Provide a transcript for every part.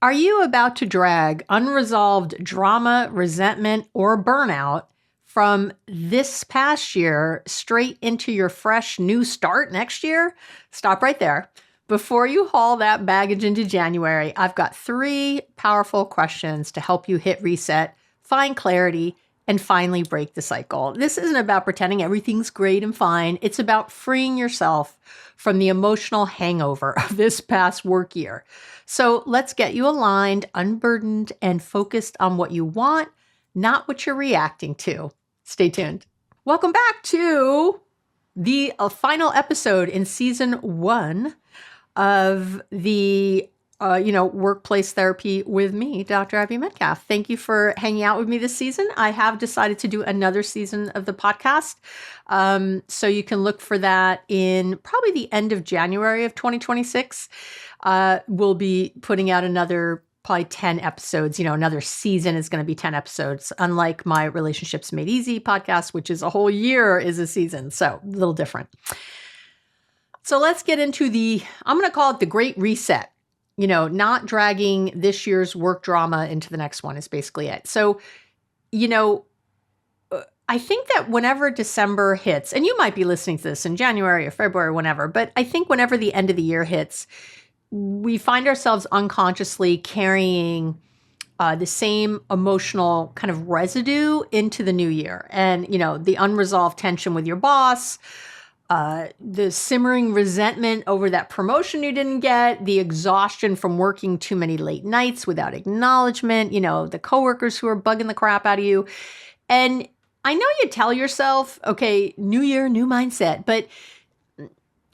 Are you about to drag unresolved drama, resentment, or burnout from this past year straight into your fresh new start next year? Stop right there. Before you haul that baggage into January, I've got 3 powerful questions to help you hit reset, find clarity, and finally break the cycle. This isn't about pretending everything's great and fine. It's about freeing yourself from the emotional hangover of this past work year. So let's get you aligned, unburdened, and focused on what you want, not what you're reacting to. Stay tuned. Welcome back to the final episode in season 1 of the workplace therapy with me, Dr. Abby Metcalf. Thank you for hanging out with me this season. I have decided to do another season of the podcast. So you can look for that in probably the end of January of 2026. We'll be putting out another probably 10 episodes. Another season is going to be 10 episodes, unlike my Relationships Made Easy podcast, which is a whole year is a season. So a little different. So let's get into I'm going to call it the Great Reset. Not dragging this year's work drama into the next one is basically it. So, I think that whenever December hits, and you might be listening to this in January or February or whenever, but I think whenever the end of the year hits, we find ourselves unconsciously carrying the same emotional kind of residue into the new year. And, the unresolved tension with your boss, the simmering resentment over that promotion you didn't get, the exhaustion from working too many late nights without acknowledgement, the coworkers who are bugging the crap out of you. And I know you tell yourself, okay, new year, new mindset, but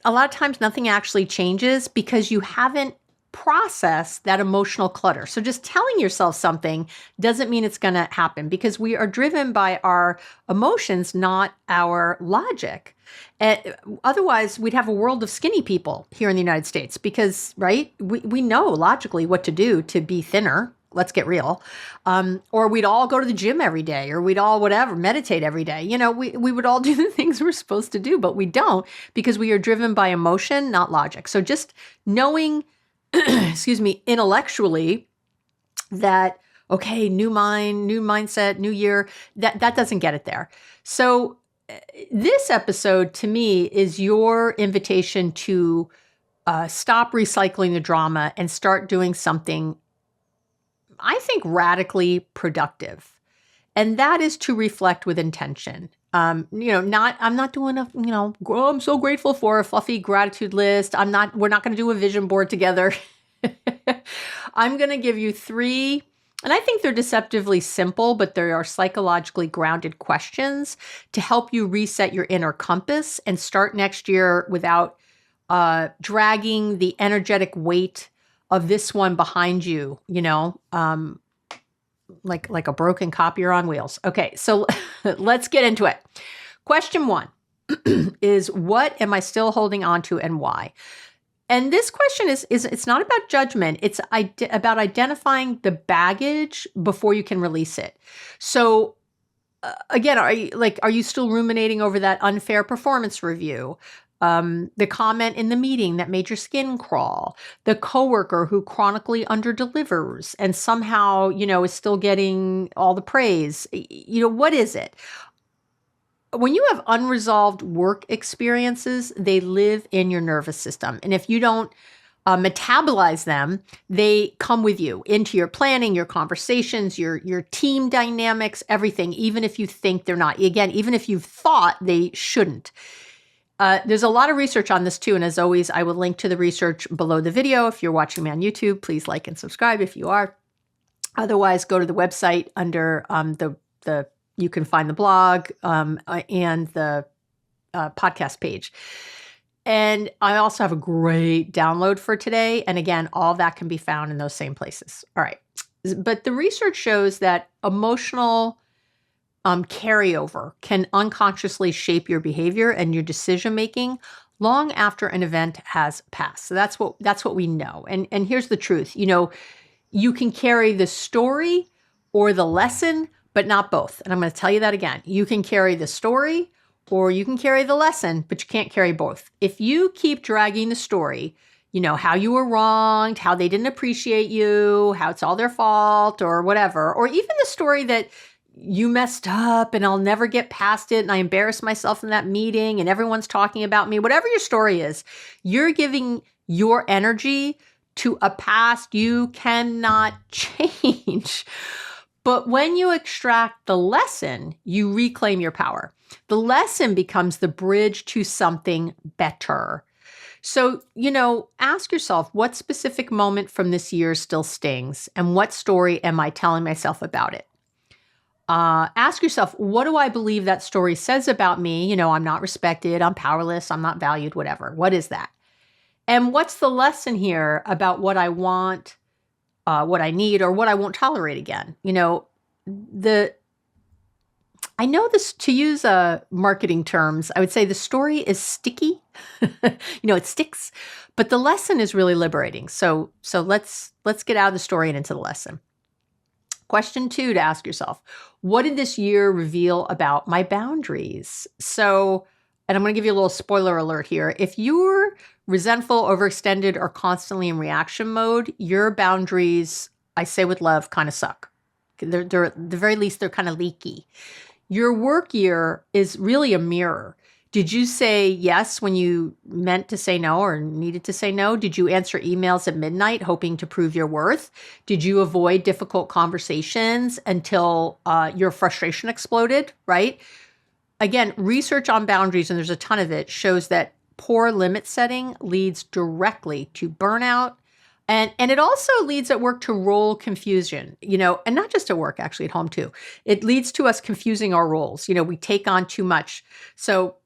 a lot of times nothing actually changes because you haven't process that emotional clutter. So just telling yourself something doesn't mean it's going to happen because we are driven by our emotions, not our logic. Otherwise, we'd have a world of skinny people here in the United States because, right, we know logically what to do to be thinner. Let's get real. Or we'd all go to the gym every day, or we'd all meditate every day. We would all do the things we're supposed to do, but we don't because we are driven by emotion, not logic. So just knowing intellectually that, okay, new mind, new mindset, new year, that doesn't get it there. So this episode to me is your invitation to stop recycling the drama and start doing something, I think, radically productive. And that is to reflect with intention. I'm not doing I'm so grateful for a fluffy gratitude list. We're not going to do a vision board together. I'm going to give you 3, and I think they're deceptively simple, but they are psychologically grounded questions to help you reset your inner compass and start next year without dragging the energetic weight of this one behind you, like a broken copier on wheels. Okay, so let's get into it. Question 1 is, what am I still holding on to and why? And this question is it's not about judgment. It's about identifying the baggage before you can release it. So again, are you still ruminating over that unfair performance review? The comment in the meeting that made your skin crawl, the coworker who chronically underdelivers and somehow, is still getting all the praise. What is it? When you have unresolved work experiences, they live in your nervous system. And if you don't metabolize them, they come with you into your planning, your conversations, your team dynamics, everything, even if you think they're not. Again, even if you've thought they shouldn't. There's a lot of research on this too. And as always, I will link to the research below the video. If you're watching me on YouTube, please like and subscribe if you are. Otherwise, go to the website under you can find the blog and the podcast page. And I also have a great download for today. And again, all that can be found in those same places. All right. But the research shows that emotional carryover can unconsciously shape your behavior and your decision-making long after an event has passed. So that's what we know. And here's the truth. You can carry the story or the lesson, but not both. And I'm going to tell you that again. You can carry the story or you can carry the lesson, but you can't carry both. If you keep dragging the story, how you were wronged, how they didn't appreciate you, how it's all their fault or whatever. Or even the story that you messed up and I'll never get past it and I embarrassed myself in that meeting and everyone's talking about me. Whatever your story is, you're giving your energy to a past you cannot change. But when you extract the lesson, you reclaim your power. The lesson becomes the bridge to something better. So, ask yourself, what specific moment from this year still stings? And what story am I telling myself about it? Ask yourself, what do I believe that story says about me? I'm not respected, I'm powerless, I'm not valued, whatever. What is that? And what's the lesson here about what I want, what I need, or what I won't tolerate again? I know this, to use marketing terms, I would say the story is sticky. It sticks, but the lesson is really liberating. So let's get out of the story and into the lesson. Question 2 to ask yourself, what did this year reveal about my boundaries? So, and I'm going to give you a little spoiler alert here. If you're resentful, overextended, or constantly in reaction mode, your boundaries, I say with love, kind of suck. They're at the very least, they're kind of leaky. Your work year is really a mirror. Did you say yes when you meant to say no or needed to say no? Did you answer emails at midnight hoping to prove your worth? Did you avoid difficult conversations until your frustration exploded, right? Again, research on boundaries, and there's a ton of it, shows that poor limit setting leads directly to burnout. And it also leads at work to role confusion, and not just at work, actually at home too. It leads to us confusing our roles. We take on too much. So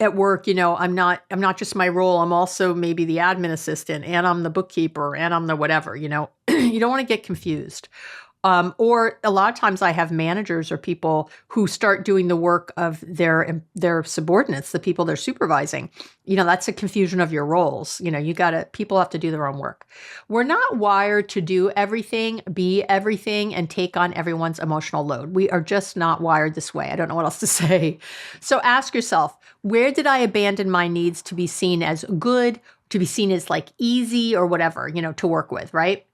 at work, I'm not just my role. I'm also maybe the admin assistant and I'm the bookkeeper and I'm the whatever, You don't want to get confused. Or a lot of times I have managers or people who start doing the work of their subordinates, the people they're supervising. That's a confusion of your roles. People have to do their own work. We're not wired to do everything, be everything, and take on everyone's emotional load. We are just not wired this way. I don't know what else to say. So ask yourself, where did I abandon my needs to be seen as good, to be seen as like easy or whatever, to work with, right?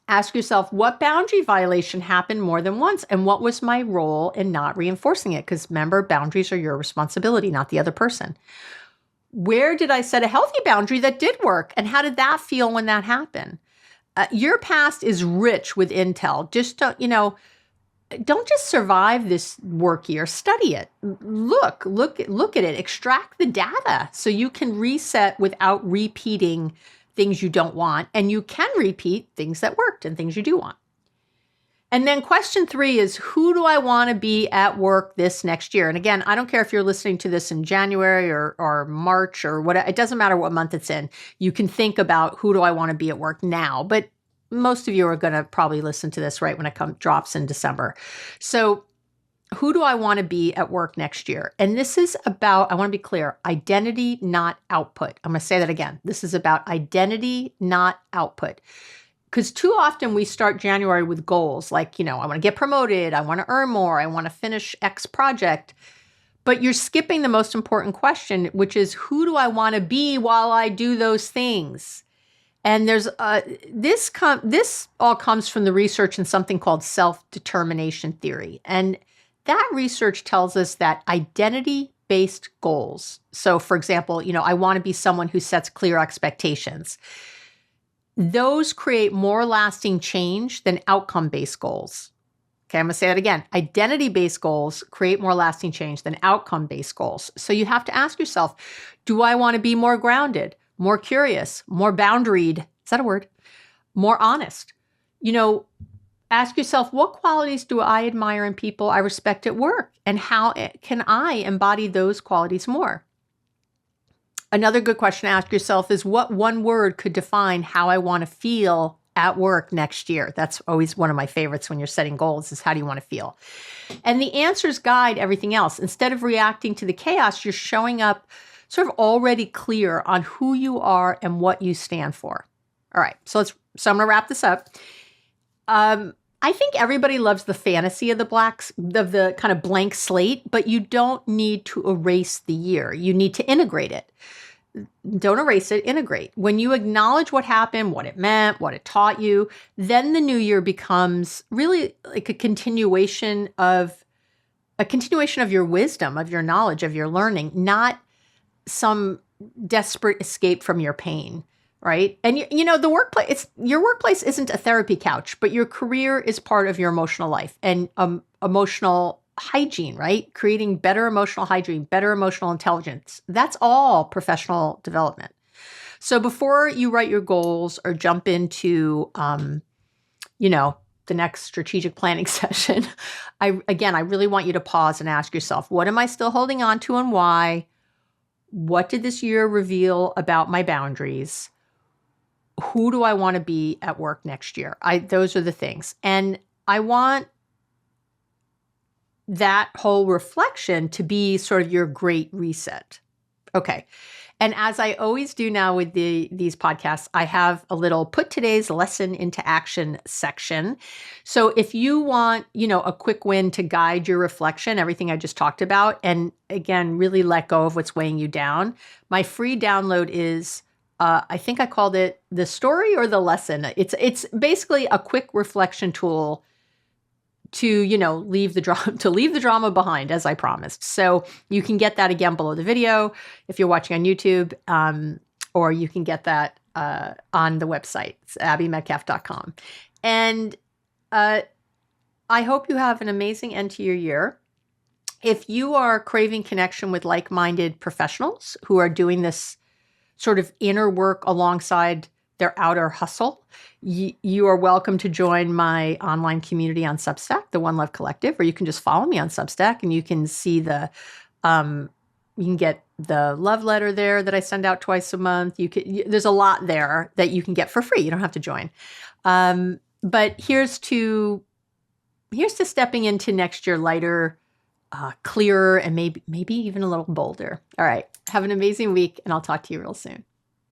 Ask yourself, what boundary violation happened more than once? And what was my role in not reinforcing it? Because remember, boundaries are your responsibility, not the other person. Where did I set a healthy boundary that did work? And how did that feel when that happened? Your past is rich with intel. Just don't just survive this work year. Study it. Look at it. Extract the data so you can reset without repeating things you don't want, and you can repeat things that worked and things you do want. And then question 3 is, who do I want to be at work this next year? And again, I don't care if you're listening to this in January or March or what, it doesn't matter what month it's in. You can think about who do I want to be at work now, but most of you are going to probably listen to this right when it drops in December. So who do I want to be at work next year? And this is about, I want to be clear, identity, not output. I'm going to say that again. This is about identity, not output. Because too often we start January with goals like, I want to get promoted, I want to earn more, I want to finish X project. But you're skipping the most important question, which is, who do I want to be while I do those things? And there's this all comes from the research in something called self-determination theory. And that research tells us that identity-based goals. So for example, I want to be someone who sets clear expectations. Those create more lasting change than outcome-based goals. Okay, I'm going to say that again. Identity-based goals create more lasting change than outcome-based goals. So you have to ask yourself, do I want to be more grounded, more curious, more boundaried? Is that a word? More honest? Ask yourself, what qualities do I admire in people I respect at work? And how can I embody those qualities more? Another good question to ask yourself is, what one word could define how I want to feel at work next year? That's always one of my favorites when you're setting goals, is how do you want to feel? And the answers guide everything else. Instead of reacting to the chaos, you're showing up sort of already clear on who you are and what you stand for. All right, so I'm going to wrap this up. I think everybody loves the fantasy of the kind of blank slate, but you don't need to erase the year. You need to integrate it. don't erase it, integrate. When you acknowledge what happened, what it meant, what it taught you, then the new year becomes really like a continuation of your wisdom, of your knowledge, of your learning, not some desperate escape from your pain, right? And the workplace, your workplace isn't a therapy couch, but your career is part of your emotional life and emotional hygiene, right? Creating better emotional hygiene, better emotional intelligence. That's all professional development. So before you write your goals or jump into, the next strategic planning session, I really want you to pause and ask yourself, what am I still holding on to and why? What did this year reveal about my boundaries? Who do I want to be at work next year? Those are the things. And I want that whole reflection to be sort of your great reset. Okay. And as I always do now with these podcasts, I have a little put today's lesson into action section. So if you want, a quick win to guide your reflection, everything I just talked about, and again, really let go of what's weighing you down, my free download is, I think I called it the story or the lesson. It's basically a quick reflection tool to leave the drama behind, as I promised. So you can get that again below the video if you're watching on YouTube, or you can get that on the website. It's abbymedcalf.com. And I hope you have an amazing end to your year. If you are craving connection with like-minded professionals who are doing this sort of inner work alongside their outer hustle, you are welcome to join my online community on Substack, the One Love Collective, or you can just follow me on Substack and you can see you can get the love letter there that I send out twice a month. There's a lot there that you can get for free. You don't have to join. But here's to stepping into next year lighter, clearer, and maybe even a little bolder. All right. Have an amazing week, and I'll talk to you real soon.